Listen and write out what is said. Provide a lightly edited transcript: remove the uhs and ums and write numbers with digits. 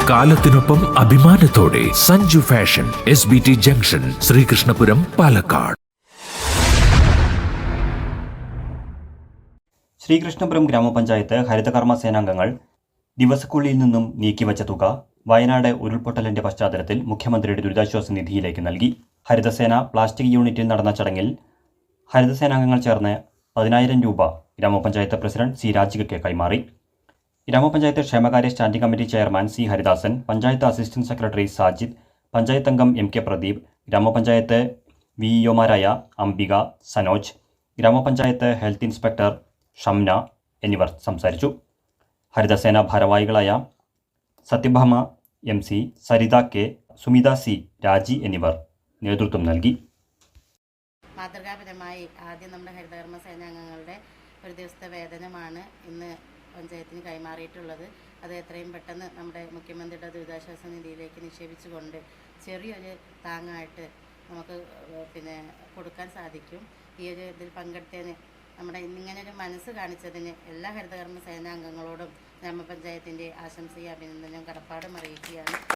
കാലത്തിനൊപ്പം അഭിമാനത്തോടെ Sanju fashion SBT junction, Sreekrishnapuram, Palakkad. Sreekrishnapuram ഗ്രാമപഞ്ചായത്ത് ഹരിതകർമ്മ സേനാംഗങ്ങൾ ദിവസക്കൂലിയിൽ നിന്നും നീക്കിവച്ച തുക വയനാട് ഉരുൾപൊട്ടലിന്റെ പശ്ചാത്തലത്തിൽ മുഖ്യമന്ത്രിയുടെ ദുരിതാശ്വാസ നിധിയിലേക്ക് നൽകി. ഹരിതസേന പ്ലാസ്റ്റിക് യൂണിറ്റിൽ നടന്ന ചടങ്ങിൽ ഹരിതസേനാംഗങ്ങൾ ചേർന്ന് 10,000 രൂപ ഗ്രാമപഞ്ചായത്ത് പ്രസിഡന്റ് C. രാജികയ്ക്ക് കൈമാറി. ഗ്രാമപഞ്ചായത്ത് ക്ഷേമകാര്യ standing committee chairman C. Haridasan, panchayat assistant secretary Sajid, panchayat അംഗം MK പ്രദീപ്, ഗ്രാമപഞ്ചായത്ത് VEOമാരായ അംബിക, സനോജ്, ഗ്രാമപഞ്ചായത്ത് ഹെൽത്ത് ഇൻസ്പെക്ടർ ഷംന എന്നിവർ സംസാരിച്ചു. ഹരിതസേന ഭാരവാഹികളായ Satyabhama MC, Saritha K, Sumitha C, രാജി എന്നിവർ നേതൃത്വം നൽകി. മാതൃകാപരമായി ആദ്യം നമ്മുടെ ഹരിതകർമ്മ സേനാംഗങ്ങളുടെ ഒരു ദിവസത്തെ വേതനമാണ് ഇന്ന് പഞ്ചായത്തിന് കൈമാറിയിട്ടുള്ളത്. അത് എത്രയും പെട്ടെന്ന് നമ്മുടെ മുഖ്യമന്ത്രിയുടെ ദുരിതാശ്വാസ നിധിയിലേക്ക് നിക്ഷേപിച്ചുകൊണ്ട് ചെറിയൊരു താങ്ങായിട്ട് നമുക്ക് കൊടുക്കാൻ സാധിക്കും. ഈ ഒരു ഇതിൽ പങ്കെടുത്തതിന് നമ്മുടെ ഇന്നിങ്ങനൊരു മനസ്സ് കാണിച്ചതിന് എല്ലാ ഹരിതകർമ്മ സേനാംഗങ്ങളോടും ഗ്രാമപഞ്ചായത്തിൻ്റെ ആശംസയും അഭിനന്ദനവും കടപ്പാടും അറിയിക്കുകയാണ്.